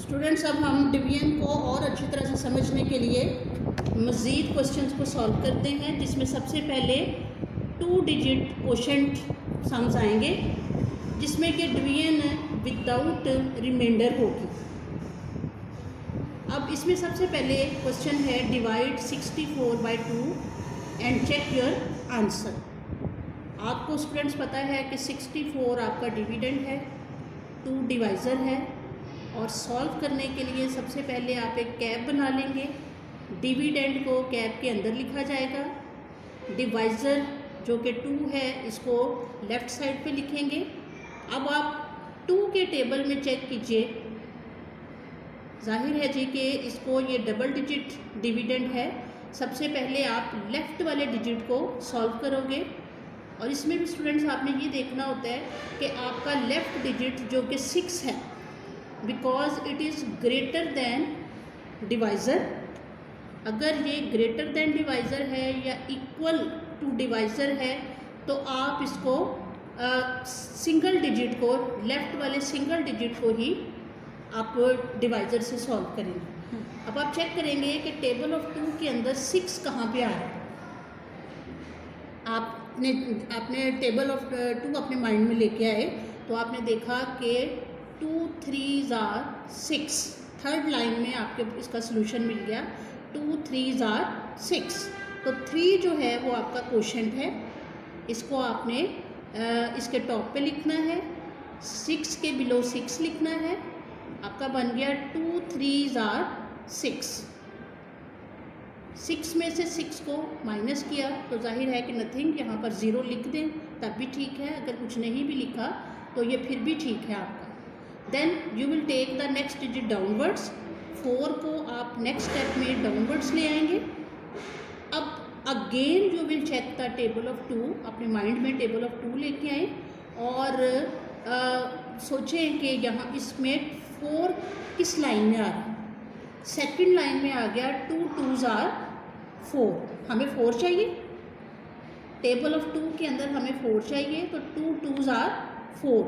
Students, अब हम division को और अच्छी तरह से समझने के लिए मज़ीद क्वेश्चंस को सॉल्व करते हैं, जिसमें सबसे पहले 2 डिजिट क्वोशंट सम्स आएंगे, जिसमें कि डिवीजन विदाउट रिमाइंडर होगी। अब इसमें सबसे पहले क्वेश्चन है divide 64/2 and check your answer. आपको स्टूडेंट्स पता है कि 64 आपका डिविडेंड है, 2 डिवाइज़र है, और सॉल्व करने के लिए सबसे पहले आप एक कैप बना लेंगे। डिविडेंड को कैप के अंदर लिखा जाएगा, डिवाइज़र जो कि 2 है इसको लेफ़्ट साइड पे लिखेंगे। अब आप 2 के टेबल में चेक कीजिए, जाहिर है जी कि इसको ये डबल डिजिट डिविडेंड है। सबसे पहले आप लेफ़्ट वाले डिजिट को सॉल्व करोगे, और इसमें भी स्टूडेंट्स आपने ये देखना होता है कि आपका लेफ़्ट डिजिट जो कि 6 है, because it is greater than divisor. अगर ये ग्रेटर दैन डिवाइज़र है या इक्वल टू डिवाइज़र है तो आप इसको सिंगल डिजिट को, लेफ़्ट वाले सिंगल डिजिट को ही आप डिवाइज़र से सॉल्व करेंगे। अब आप चेक करेंगे कि टेबल ऑफ 2 के अंदर 6 कहाँ पे आ रहा है। आपने टेबल ऑफ 2 अपने माइंड में लेके आए तो आपने देखा कि 2 3s are 6। थर्ड लाइन में आपके इसका सोल्यूशन मिल गया, 2 3s are 6। तो 3 जो है वो आपका क्वोशंट है, इसको आपने इसके टॉप पे लिखना है, 6 के बिलो 6 लिखना है। आपका बन गया 2 3s are 6। 6 में से 6 को माइनस किया तो जाहिर है कि नथिंग, यहाँ पर 0 लिख दें तब भी ठीक है, अगर कुछ नहीं भी लिखा तो ये फिर भी ठीक है आपका। Then you will take the next digit downwards. 4 को आप नेक्स्ट स्टेप में डाउनवर्ड्स ले आएंगे। अब again you will check the table of 2, अपने माइंड में टेबल ऑफ 2 लेके आए और सोचें कि यहाँ इसमें 4 किस लाइन में आ रहा है। सेकंड लाइन में आ गया 2 2s are 4। हमें 4 चाहिए, टेबल ऑफ 2 के अंदर हमें 4 चाहिए, तो 2 2s are 4।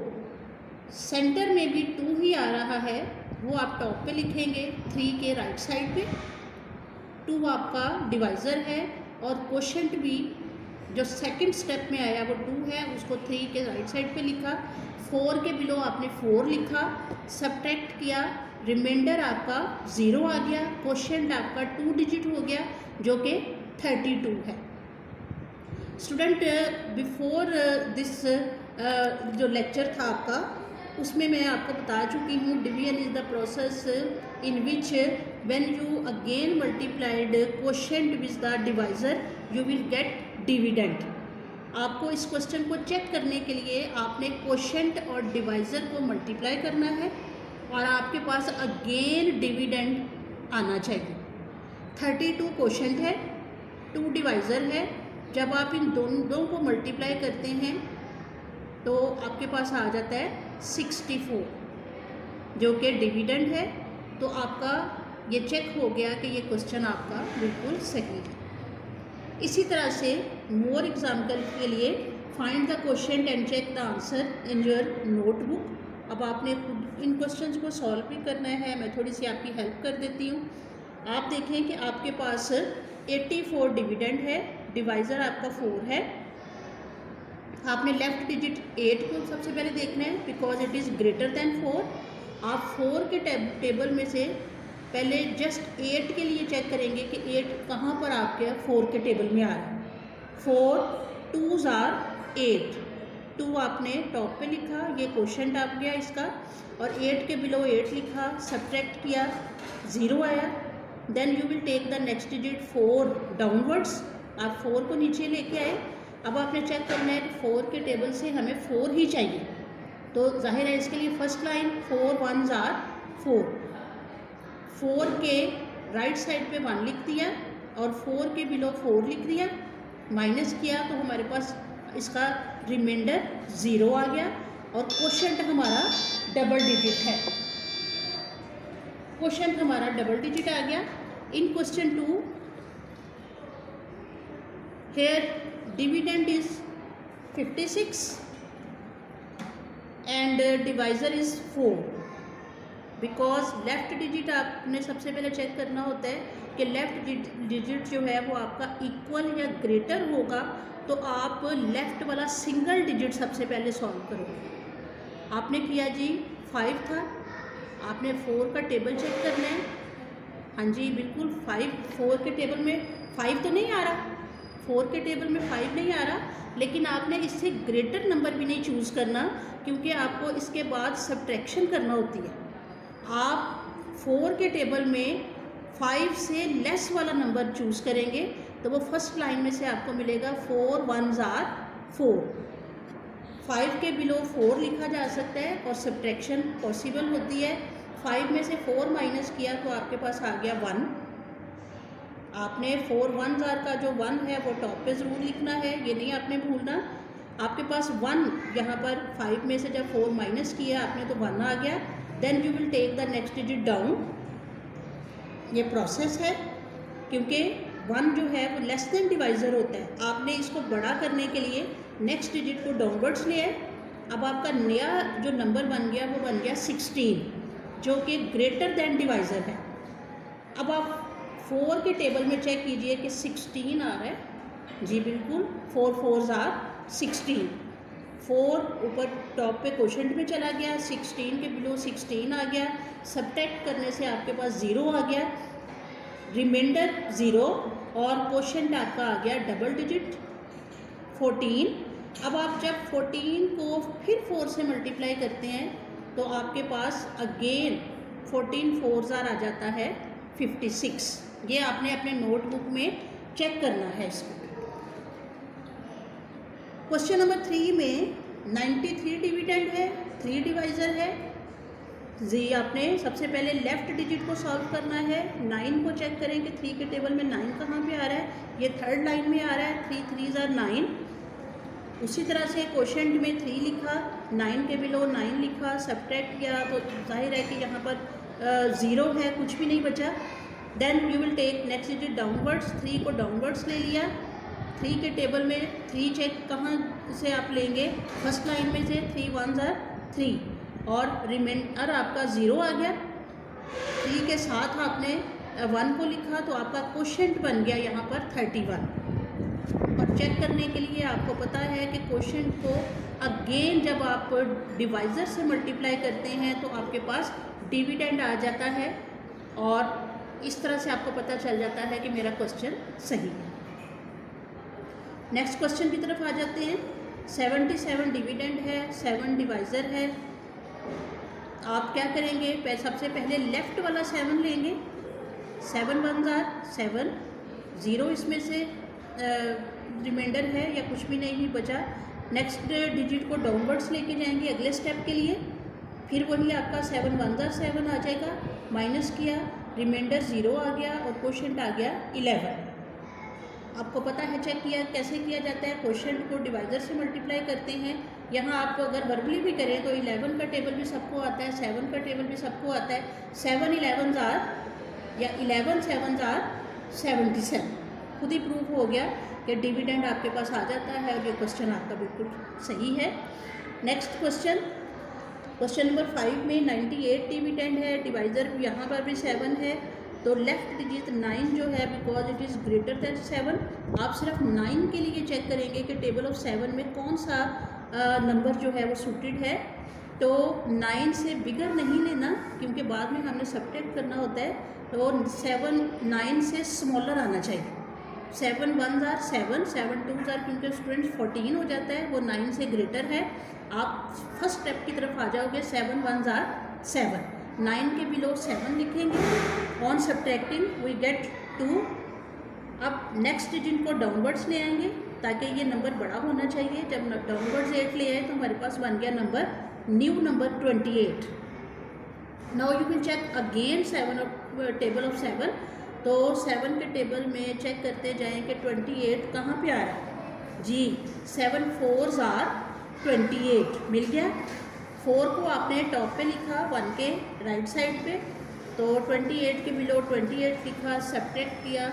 सेंटर में भी 2 ही आ रहा है, वो आप टॉप पे लिखेंगे 3 के राइट साइड पे। 2 आपका डिवाइज़र है, और क्वोशंट भी जो सेकंड स्टेप में आया वो 2 है, उसको 3 के राइट साइड पे लिखा। 4 के बिलो आपने 4 लिखा, सब्ट्रैक्ट किया, रिमाइंडर आपका 0 आ गया, क्वोशंट आपका 2 डिजिट हो गया जो कि 32 है। स्टूडेंट, बिफोर दिस जो लेक्चर था आपका, उसमें मैं आपको बता चुकी हूँ division is the process in which when you again multiplied quotient with the divisor you will get dividend. आपको इस क्वेश्चन को चेक करने के लिए आपने क्वोशंट और डिवाइज़र को मल्टीप्लाई करना है और आपके पास अगेन डिविडेंड आना चाहिए। 32 क्वोशंट है, 2 डिवाइज़र है। जब आप इन दोनों को मल्टीप्लाई करते हैं तो आपके पास आ जाता है 64 जो कि डिविडेंड है। तो आपका ये चेक हो गया कि ये क्वेश्चन आपका बिल्कुल सही है। इसी तरह से मोर एग्जाम्पल के लिए find the question and check the answer in your notebook. अब आपने खुद इन क्वेश्चंस को सॉल्व भी करना है, मैं थोड़ी सी आपकी हेल्प कर देती हूँ। आप देखें कि आपके पास 84 डिविडेंड है, डिवाइज़र आपका 4 है। आपने लेफ़्ट डिजिट 8 को सबसे पहले देखना है, because it is greater than 4। आप 4 के टेबल में से पहले जस्ट 8 के लिए चेक करेंगे कि 8 कहाँ पर आपके 4 के टेबल में आ रहा है। 4 2s are 8। 2 आपने टॉप पे लिखा, ये क्वोशंट आ गया इसका, और 8 के बिलो 8 लिखा, सब्ट्रैक्ट किया, 0 आया। Then you will take the next digit 4 downwards. आप 4 को नीचे लेके आए। अब आपने चेक करना है कि 4 के टेबल से हमें 4 ही चाहिए, तो जाहिर है इसके लिए फर्स्ट लाइन 4 1s are 4। 4 के राइट साइड पे 1 लिख दिया और 4 के बिलो 4 लिख दिया, माइनस किया तो हमारे पास इसका रिमाइंडर 0 आ गया, और क्वोशंट हमारा डबल डिजिट है। क्वोशंट हमारा डबल डिजिट आ गया। In question 2 here dividend is 56 and divisor is 4. Because left digit आपने सबसे पहले चेक करना होता है कि लेफ़्ट डिजिट जो है वो आपका इक्वल या ग्रेटर होगा, तो आप लेफ़्ट वाला सिंगल डिजिट सबसे पहले सॉल्व करोगे। आपने किया जी 5 था, आपने 4 का टेबल चेक करना है। हाँ जी बिल्कुल 4 के टेबल में 5 तो नहीं आ रहा, 4 के टेबल में 5 नहीं आ रहा, लेकिन आपने इससे ग्रेटर नंबर भी नहीं चूज़ करना, क्योंकि आपको इसके बाद सब्ट्रैक्शन करना होती है। आप 4 के टेबल में 5 से लेस वाला नंबर चूज़ करेंगे तो वो फर्स्ट लाइन में से आपको मिलेगा 4 1s are 4। 5 के बिलो 4 लिखा जा सकता है और सब्ट्रैक्शन पॉसिबल होती है। 5 में से 4 माइनस किया तो आपके पास आ गया 1। आपने 4 1s are का जो 1 है वो टॉप पे ज़रूर लिखना है, ये नहीं आपने भूलना। आपके पास 1 यहाँ पर 5 में से जब 4 माइनस किया आपने तो 1 आ गया। Then you will take the next digit down. ये प्रोसेस है, क्योंकि 1 जो है वो लेस देन डिवाइज़र होता है। आपने इसको बड़ा करने के लिए नेक्स्ट डिजिट को डाउनवर्ड्स लिया है। अब आपका नया जो नंबर बन गया वो बन गया 16, जो कि ग्रेटर देन डिवाइज़र है। अब आप 4 के टेबल में चेक कीजिए कि 16 आ रहा है। जी बिल्कुल 4 4s are 16। 4 ऊपर टॉप पे क्वोशंट में चला गया, 16 के बिलो 16 आ गया। सब्ट्रैक्ट करने से आपके पास 0 आ गया, रिमाइंडर 0 और क्वोशंट आपका आ गया डबल डिजिट 14। अब आप जब 14 को फिर 4 से मल्टीप्लाई करते हैं तो आपके पास अगेन 14 4s are आ जाता है 56। ये आपने अपने नोटबुक में चेक करना है इसको। क्वेश्चन नंबर 3 में 93 डिविडेंड है, 3 डिवाइज़र है जी। आपने सबसे पहले लेफ़्ट डिजिट को सॉल्व करना है। 9 को चेक करें कि 3 के टेबल में 9 कहाँ पे आ रहा है। ये थर्ड लाइन में आ रहा है, 3 3s are 9। उसी तरह से क्वोशंट में 3 लिखा, 9 के बिलो 9 लिखा, सब्ट्रैक्ट किया तो जाहिर है कि यहाँ पर 0 है, कुछ भी नहीं बचा। Then you will take next digit downwards. 3 को डाउनवर्ड्स ले लिया। 3 के टेबल में 3 चेक कहाँ से आप लेंगे, फर्स्ट लाइन में से 3 1s are 3 और रिमाइंडर आपका 0 आ गया। 3 के साथ आपने 1 को लिखा तो आपका क्वोशंट बन गया यहाँ पर 31। और चेक करने के लिए आपको पता है कि क्वोशंट को अगेन जब आप डिवाइज़र से मल्टीप्लाई करते हैं तो आपके पास डिविडेंड आ जाता है और इस तरह से आपको पता चल जाता है कि मेरा क्वेश्चन सही है। नेक्स्ट क्वेश्चन की तरफ आ जाते हैं। 77 डिविडेंड है, 7 डिवाइज़र है। आप क्या करेंगे, सबसे पहले लेफ़्ट वाला 7 लेंगे। 7 1s are 7, 0 इसमें से रिमाइंडर है या कुछ भी नहीं बचा। नेक्स्ट डिजिट को डाउनवर्ड्स लेके जाएंगे अगले स्टेप के लिए। फिर वही आपका 7 1s are 7 आ जाएगा, माइनस किया, रिमाइंडर 0 आ गया और क्वोशंट आ गया 11। आपको पता है चेक किया कैसे किया जाता है, क्वोशंट को डिवाइज़र से मल्टीप्लाई करते हैं। यहाँ आप अगर वर्बली भी करें तो 11 का टेबल भी सबको आता है, 7 का टेबल भी सबको आता है। 7 11s are या 11 7s are 77। खुद ही प्रूफ हो गया कि डिविडेंड आपके पास आ जाता है और ये क्वेश्चन आपका बिल्कुल सही है। नेक्स्ट क्वेश्चन, क्वेश्चन नंबर 5 में 98 डिविडेंड है, डिवाइज़र यहाँ पर भी 7 है। तो लेफ़्ट डिजिट 9 जो है because it is greater than 7। आप सिर्फ 9 के लिए चेक करेंगे कि टेबल ऑफ 7 में कौन सा नंबर जो है वो सूटेड है। तो 9 से बिगर नहीं लेना क्योंकि बाद में हमने सब्ट्रैक्ट करना होता है। तो 7 9 से स्मॉलर आना चाहिए। 7 1s are 7, 7 2s are क्योंकि स्टूडेंट्स 14 हो जाता है, वो 9 से ग्रेटर है। आप फर्स्ट स्टेप की तरफ आ जाओगे। 7 1s are 7, 9 के बिलो 7 लिखेंगे। On subtracting we get 2। अब नेक्स्ट डिजिट को डाउनवर्ड्स ले आएंगे ताकि ये नंबर बड़ा होना चाहिए। जब डाउनवर्ड्स 8 ले आए तो हमारे पास बन गया number, new number 28। Now you will check again 7 table of 7। तो 7 के टेबल में चेक करते जाएं कि 28 कहाँ पे आ रहा है जी। 7 4s are 28 मिल गया। 4 को आपने टॉप पे लिखा 1 के राइट साइड पे, तो 28 के बिलो 28 लिखा, सब्ट्रैक्ट किया।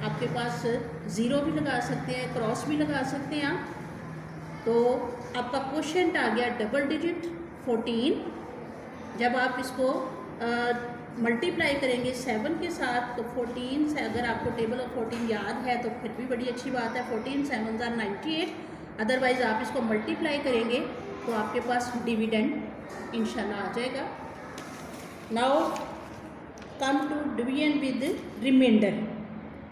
आपके पास 0 भी लगा सकते हैं, क्रॉस भी लगा सकते हैं आप। तो आपका क्वोशंट आ गया डबल डिजिट 14। जब आप इसको मल्टीप्लाई करेंगे 7 के साथ तो 14 से, अगर आपको टेबल ऑफ 14 याद है तो फिर भी बड़ी अच्छी बात है। 14 7 are 98। अदरवाइज़ आप इसको मल्टीप्लाई करेंगे तो आपके पास डिविडेंड इंशाल्लाह आ जाएगा। Now come to division with reminder.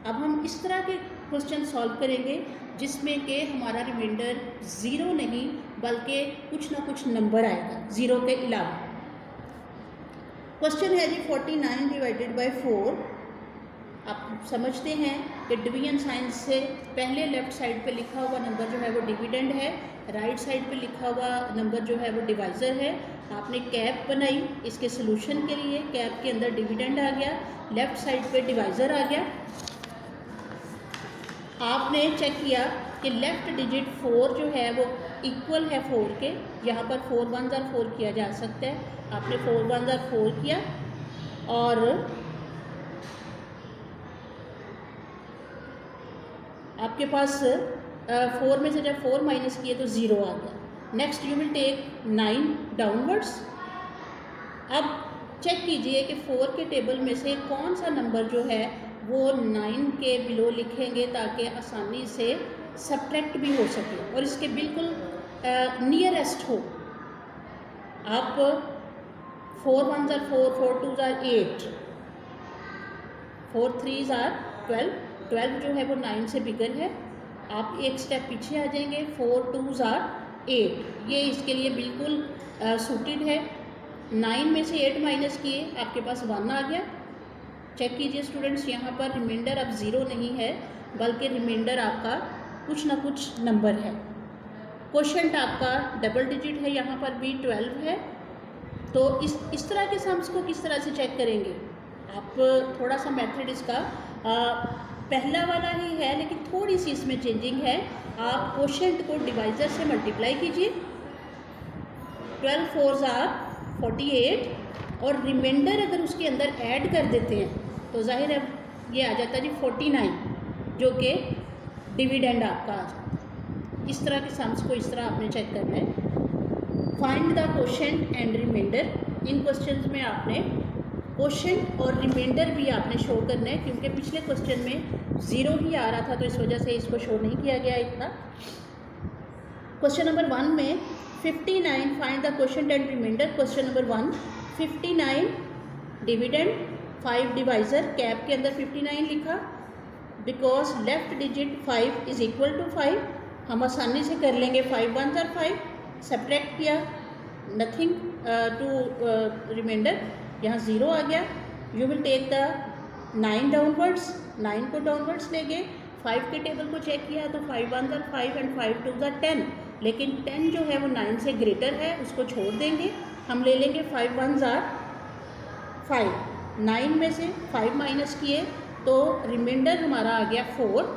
अब हम इस तरह के क्वेश्चन सॉल्व करेंगे जिसमें कि हमारा रिमाइंडर ज़ीरो नहीं बल्कि कुछ ना कुछ नंबर आएगा ज़ीरो के अलावा। क्वेश्चन है जी 49 डिवाइडेड बाय 4। आप समझते हैं कि डिवीजन साइन से पहले लेफ़्ट साइड पे लिखा हुआ नंबर जो है वो डिविडेंड है, राइट साइड पे लिखा हुआ नंबर जो है वो डिवाइज़र है। आपने कैप बनाई इसके सोल्यूशन के लिए, कैप के अंदर डिविडेंड आ गया, लेफ़्ट साइड पे डिवाइज़र आ गया। आपने चेक किया कि लेफ़्ट डिजिट 4 जो है वो इक्वल है 4 के, यहाँ पर 4 1 are 4 किया जा सकता है। आपने 4 1 are 4 किया और आपके पास 4 में से जब 4 माइनस किए तो ज़ीरो आ गया। Next you will take 9 downwards. अब चेक कीजिए कि 4 के टेबल में से कौन सा नंबर जो है वो 9 के बिलो लिखेंगे ताकि आसानी से सब्ट्रैक्ट भी हो सके और इसके बिल्कुल नियरेस्ट हो। आप 4 1 are 4, 4 2 are 8, 4 3 are 12, 12 जो है वो 9 से बिगर है। आप एक स्टेप पीछे आ जाएंगे, 4 2 are 8, ये इसके लिए बिल्कुल सूटेड है। 9 में से 8 माइनस किए आपके पास 1 आ गया। चेक कीजिए स्टूडेंट्स, यहाँ पर रिमाइंडर अब ज़ीरो नहीं है बल्कि रिमाइंडर आपका कुछ ना कुछ नंबर है। क्वोशंट आपका डबल डिजिट है, यहाँ पर भी 12 है। तो इस तरह के सम्स को किस तरह से चेक करेंगे आप, थोड़ा सा मेथड इसका पहला वाला ही है लेकिन थोड़ी सी इसमें चेंजिंग है। आप क्वोशंट को डिवाइज़र से मल्टीप्लाई कीजिए, 12 4 are 48 और रिमाइंडर अगर उसके अंदर ऐड कर देते हैं तो जाहिर है ये आ जाता है जी 49 जो कि डिविडेंड आपका आ जाता है। इस तरह के सम्स को इस तरह आपने चेक करना है। Find the quotient and reminder. इन क्वेश्चंस में आपने क्वोशंट और रिमाइंडर भी आपने शो करना है क्योंकि पिछले क्वेश्चन में ज़ीरो ही आ रहा था तो इस वजह से इसको शो नहीं किया गया इतना। क्वेश्चन नंबर 1 में 59 find the quotient and reminder. Question number 1 59 dividend 5 divisor, cap के अंदर 59 लिखा because left digit 5 is equal to 5। हम आसानी से कर लेंगे, 5 1 are 5, सब्ट्रैक्ट किया, नथिंग टू रिमाइंडर, यहाँ ज़ीरो आ गया। You will take the 9 downwards, 9 को डाउनवर्ड्स ले गए। 5 के टेबल को चेक किया तो 5 1 are 5 एंड 5 2 are 10, लेकिन 10 जो है वो 9 से ग्रेटर है, उसको छोड़ देंगे। हम ले लेंगे 5 1 are 5, 9 में से 5 माइनस किए तो रिमाइंडर हमारा आ गया 4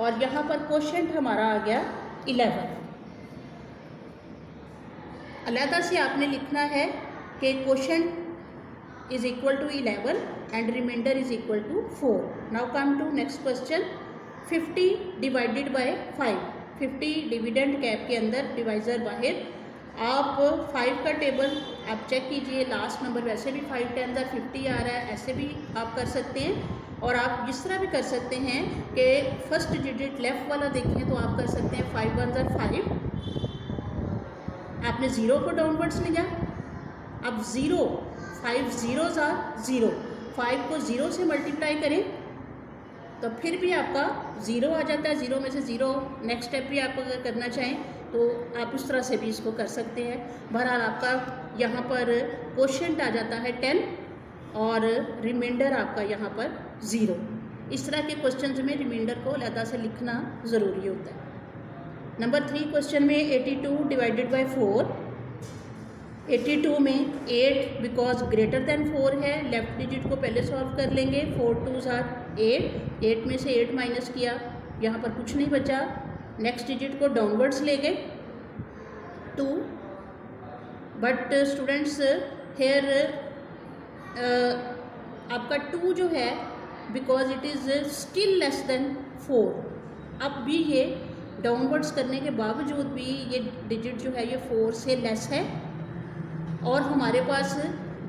और यहाँ पर क्वोशंट हमारा आ गया 11। अलहदा से आपने लिखना है कि quotient is equal to 11 and reminder is equal to 4। Now come to next question 50 divided by 5। 50 dividend cap के अंदर, डिवाइज़र बाहर। आप 5 का टेबल आप चेक कीजिए, लास्ट नंबर वैसे भी 5 10 50 आ रहा है, ऐसे भी आप कर सकते हैं। और आप जिस तरह भी कर सकते हैं कि फर्स्ट डिजिट लेफ़्ट वाला देखें तो आप कर सकते हैं 5 1 are 5। आपने ज़ीरो को डाउनवर्ड्स लिया, अब ज़ीरो 5 zeros are 0, 5 को ज़ीरो से मल्टीप्लाई करें तो फिर भी आपका ज़ीरो आ जाता है। ज़ीरो में से ज़ीरो, नेक्स्ट स्टेप भी आप अगर करना चाहें तो आप उस तरह से भी इसको कर सकते हैं। बहरहाल आपका यहाँ पर क्वोशंट आ जाता है 10 और रिमाइंडर आपका यहाँ पर 0। इस तरह के क्वेश्चन में रिमाइंडर को अलहदा से लिखना ज़रूरी होता है। नंबर 3 क्वेश्चन में 82 डिवाइडेड बाय 4। 82 में 8 बिकॉज ग्रेटर देन 4 है, लेफ्ट डिजिट को पहले सॉल्व कर लेंगे। 4 2 are 8, 8 में से 8 माइनस किया, यहाँ पर कुछ नहीं बचा। नेक्स्ट डिजिट को डाउनवर्ड्स ले गए 2, बट स्टूडेंट्स हेयर आपका 2 जो है because it is still less then 4। अब भी ये डाउनवर्ड्स करने के बावजूद भी ये डिजिट जो है ये 4 से लेस है और हमारे पास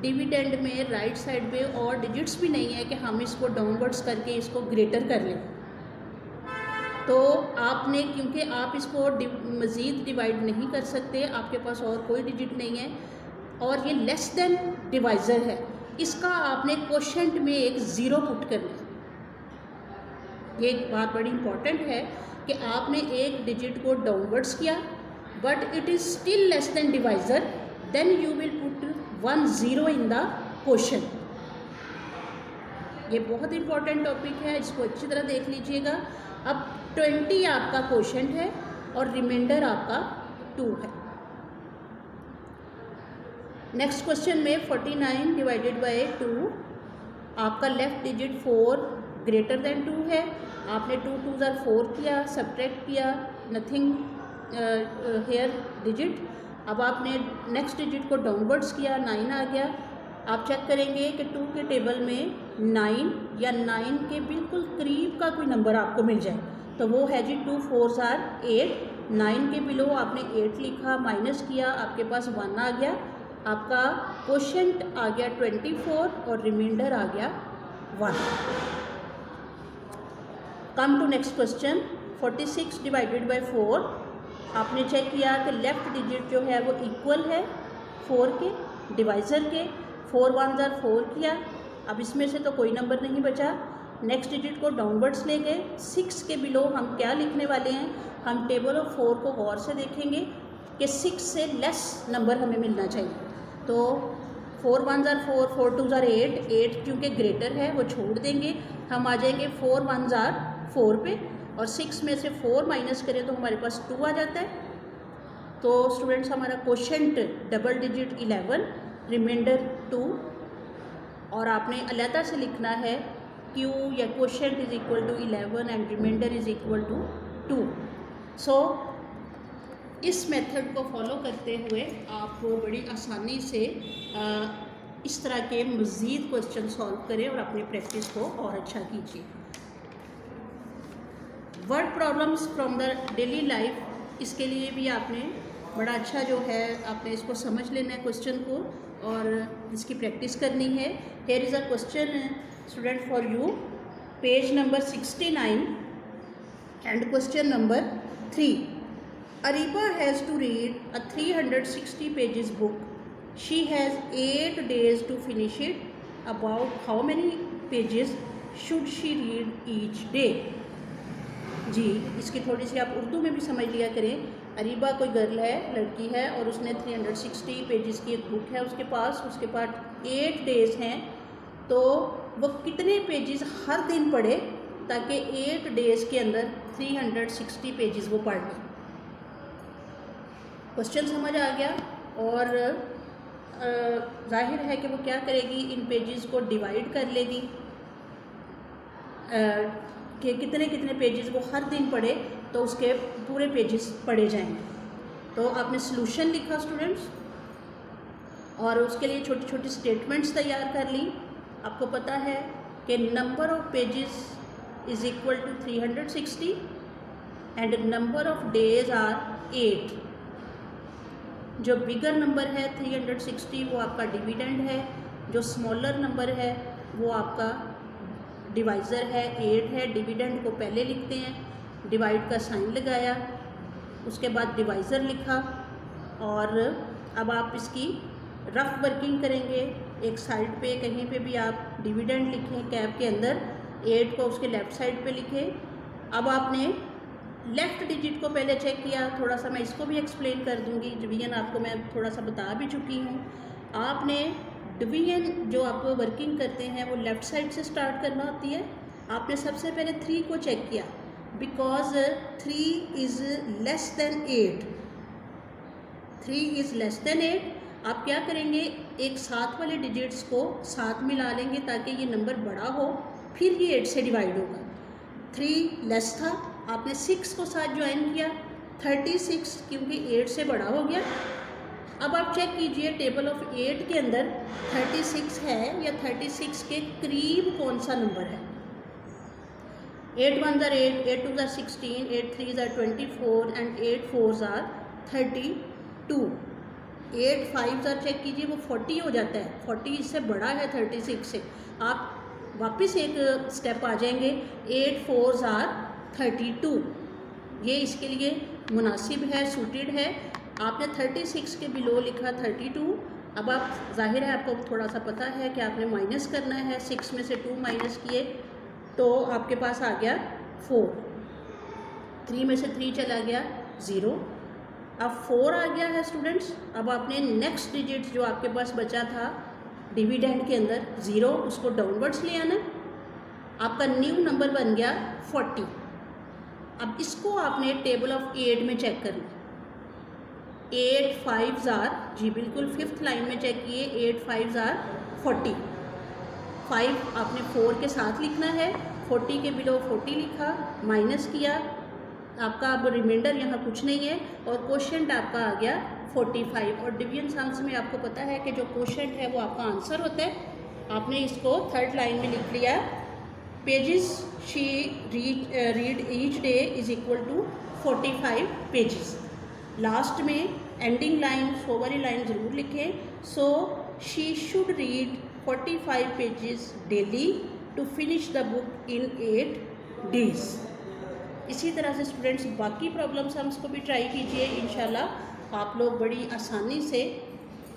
डिविडेंड में राइट साइड पे और डिजिट्स भी नहीं है कि हम इसको डाउनवर्ड्स करके इसको ग्रेटर कर लें। तो आपने, क्योंकि आप इसको मज़ीद डिवाइड नहीं कर सकते, आपके पास और कोई डिजिट नहीं है और ये लेस देन डिवाइज़र है, इसका आपने कोशेंट में एक ज़ीरो पुट करना है। ये एक बात बड़ी इंपॉर्टेंट है कि आपने एक डिजिट को डाउनवर्ड्स किया but it is still less than divisor, then you will put 1 0 in the question. ये बहुत इंपॉर्टेंट टॉपिक है, इसको अच्छी तरह देख लीजिएगा। अब 20 आपका क्वेश्चन है और रिमाइंडर आपका 2 है। नेक्स्ट क्वेश्चन में 49 डिवाइडेड बाय 2, आपका लेफ्ट डिजिट 4 ग्रेटर देन 2 है। आपने 2 2s are 4 किया, सब्ट्रैक्ट किया, नथिंग हेयर डिजिट। अब आपने नेक्स्ट डिजिट को डाउनवर्ड्स किया, 9 आ गया। आप चेक करेंगे कि 2 के टेबल में 9 या 9 के बिल्कुल करीब का कोई नंबर आपको मिल जाए, तो वो है जी 2 4s are 8। 9 के बिलो आपने 8 लिखा, माइनस किया, आपके पास 1 आ गया। आपका क्वोशेंट आ गया 24 और रिमाइंडर आ गया 1। Come to next question, 46 divided by 4। आपने चेक किया कि लेफ़्ट डिजिट जो है वो इक्वल है 4 के, डिवाइज़र के। 4 1s are 4 किया, अब इसमें से तो कोई नंबर नहीं बचा। नेक्स्ट डिजिट को डाउनवर्ड्स ले गए। 6 के बिलो हम क्या लिखने वाले हैं, हम टेबल ऑफ 4 को गौर से देखेंगे कि 6 से लेस नंबर हमें मिलना चाहिए। तो 4 1s are 4, 4 2s are 8, 8 क्योंकि ग्रेटर है वो छोड़ देंगे, हम आ जाएंगे 4 1s are 4 पे, और 6 में से 4 माइनस करें तो हमारे पास 2 आ जाता है। तो स्टूडेंट्स हमारा क्वोशेंट डबल डिजिट 11, रिमाइंडर 2, और आपने अलहदा से लिखना है Q या quotient is equal to 11 and reminder is equal to 2। So इस मेथड को फॉलो करते हुए आप बड़ी आसानी से इस तरह के मज़ीद क्वेश्चन सॉल्व करें और अपनी प्रैक्टिस को और अच्छा कीजिए। Word problems from the daily life, इसके लिए भी आपने बड़ा अच्छा जो है आपने इसको समझ लेना है क्वेश्चन को और इसकी प्रैक्टिस करनी है। Here is a question student for you, page number 69 and question number 3। Ariba has to read a 360 pages book. She has 8 days to finish it. About how many pages should she read each day? जी, इसकी थोड़ी सी आप उर्दू में भी समझ लिया करें। अरीबा कोई girl है, लड़की है, और उसने 360 पेजेस की एक बुक है उसके पास 8 डेज़ हैं, तो वो कितने पेजेस हर दिन पढ़े ताकि 8 डेज़ के अंदर 360 पेजेस वो पढ़ लें। क्वेश्चन समझ आ गया, और जाहिर है कि वो क्या करेगी, इन पेजेस को डिवाइड कर लेगी कि कितने कितने पेजेस वो हर दिन पढ़े तो उसके पूरे पेजेस पढ़े जाएंगे। तो आपने सॉल्यूशन लिखा स्टूडेंट्स, और उसके लिए छोटी छोटी स्टेटमेंट्स तैयार कर ली। आपको पता है कि number of pages is equal to 360 and number of days are 8। जो बिगर नंबर है 360 वो आपका डिविडेंड है, जो स्मॉलर नंबर है वो आपका डिवाइज़र है, 8 है। डिविडेंड को पहले लिखते हैं, डिवाइड का साइन लगाया, उसके बाद डिवाइज़र लिखा, और अब आप इसकी रफ वर्किंग करेंगे। एक साइड पे कहीं पे भी आप डिविडेंड लिखें कैप के अंदर, 8 को उसके लेफ़्ट साइड पे लिखें। अब आपने लेफ़्ट डिजिट को पहले चेक किया, थोड़ा सा मैं इसको भी एक्सप्लेन कर दूंगी। डिवीजन आपको मैं थोड़ा सा बता भी चुकी हूँ। आपने डिवीजन जो आप वर्किंग करते हैं वो लेफ़्ट साइड से स्टार्ट करना होती है। आपने सबसे पहले 3 को चेक किया, because 3 is less than 8। 3 is less than 8। आप क्या करेंगे, एक साथ वाले डिजिट्स को साथ मिला लेंगे ताकि ये नंबर बड़ा हो, फिर ये 8 से डिवाइड होगा। 3 लेस था, आपने 6 को साथ ज्वाइन किया, 36 क्योंकि 8 से बड़ा हो गया। अब आप चेक कीजिए टेबल ऑफ 8 के अंदर 36 है या 36 के करीब कौन सा नंबर है। 8 1s are 8, 8 2s are 16, 8 3s are 24 and 8 4s are 32। 8 5 check कीजिए, वो 40 हो जाता है, 40 इससे बड़ा है 36 से। आप वापस एक स्टेप आ जाएंगे, 8 4 32, ये इसके लिए मुनासिब है, सूटेड है। आपने 36 के बिलो लिखा 32। अब आप जाहिर है आपको थोड़ा सा पता है कि आपने माइनस करना है, 6 में से 2 माइनस किए तो आपके पास आ गया 4, 3 में से 3 चला गया 0, अब 4 आ गया है स्टूडेंट्स। अब आपने नेक्स्ट डिजिट जो आपके पास बचा था डिविडेंड के अंदर 0, उसको डाउनवर्ड्स ले आना, आपका न्यू नंबर बन गया 40। अब इसको आपने टेबल ऑफ 8 में चेक करना, 8 5 जी बिल्कुल 5th लाइन में चेक किए, 8 5 40, 5 आपने 4 के साथ लिखना है, 40 के बिलो 40 लिखा, माइनस किया, आपका अब रिमाइंडर यहाँ कुछ नहीं है और कोशेंट आपका आ गया 45। और डिवीजन सम्स में आपको पता है कि जो कोशेंट है वो आपका आंसर होता है। आपने इसको 3rd लाइन में लिख लिया, pages she read each day is equal to 45 pages. Last में एंडिंग लाइन 100 वाली लाइन ज़रूर लिखें, so she should read 45 pages daily to finish the book in 8 days. इसी तरह से स्टूडेंट्स बाकी प्रॉब्लम्स हम इसको भी ट्राई कीजिए, इंशाल्लाह आप लोग बड़ी आसानी से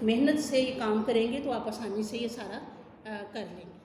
मेहनत से ये काम करेंगे तो आप आसानी से ये सारा कर लेंगे।